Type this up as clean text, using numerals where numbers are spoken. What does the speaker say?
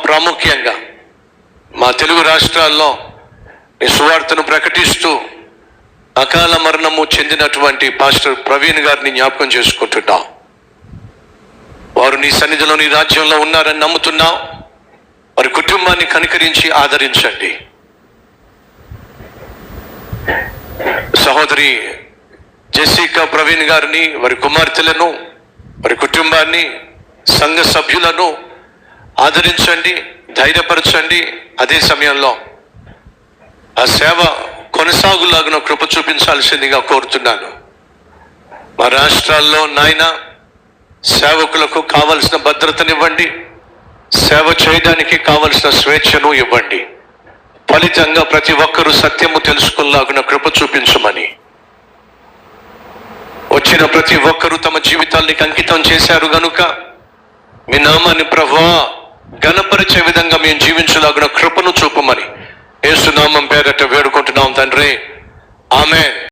ప్రాముఖ్యంగా మా తెలుగు రాష్ట్రాల్లో నీ సువార్తను ప్రకటిస్తూ అకాల మరణము చెందినటువంటి పాస్టర్ ప్రవీణ్ గారిని జ్ఞాపకం చేసుకుంటున్నాం. వారు నీ సన్నిధిలో నీ రాజ్యంలో ఉన్నారని నమ్ముతున్నాం. వారి కుటుంబాన్ని కనికరించి ఆదరించండి. సహోదరి జెసికా ప్రవీణ్ గారిని, వారి కుమార్తెలను, వారి కుటుంబాన్ని, సంఘ సభ్యులను ఆదరించండి, ధైర్యపరచండి. అదే సమయంలో ఆ సేవ కొనసాగులాగున కృప చూపించాల్సిందిగా కోరుతున్నాను. మా రాష్ట్రాల్లో నాయన సేవకులకు కావలసిన భద్రతనివ్వండి, సేవ చేయడానికి కావలసిన స్వేచ్ఛను ఇవ్వండి. ఫలితంగా ప్రతి ఒక్కరూ సత్యము తెలుసుకునేలాగున కృప చూపించమని, వచ్చిన ప్రతి ఒక్కరూ తమ జీవితాల్ని అంకితం చేశారు గనుక మీ నామాన్ని ప్రభువా ఘనపరిచే విధంగా మేము జీవించలాగున కృపను చూపమని యేసు నామం పేరట వేడుకుంటున్నాం తండ్రి. ఆమేన్.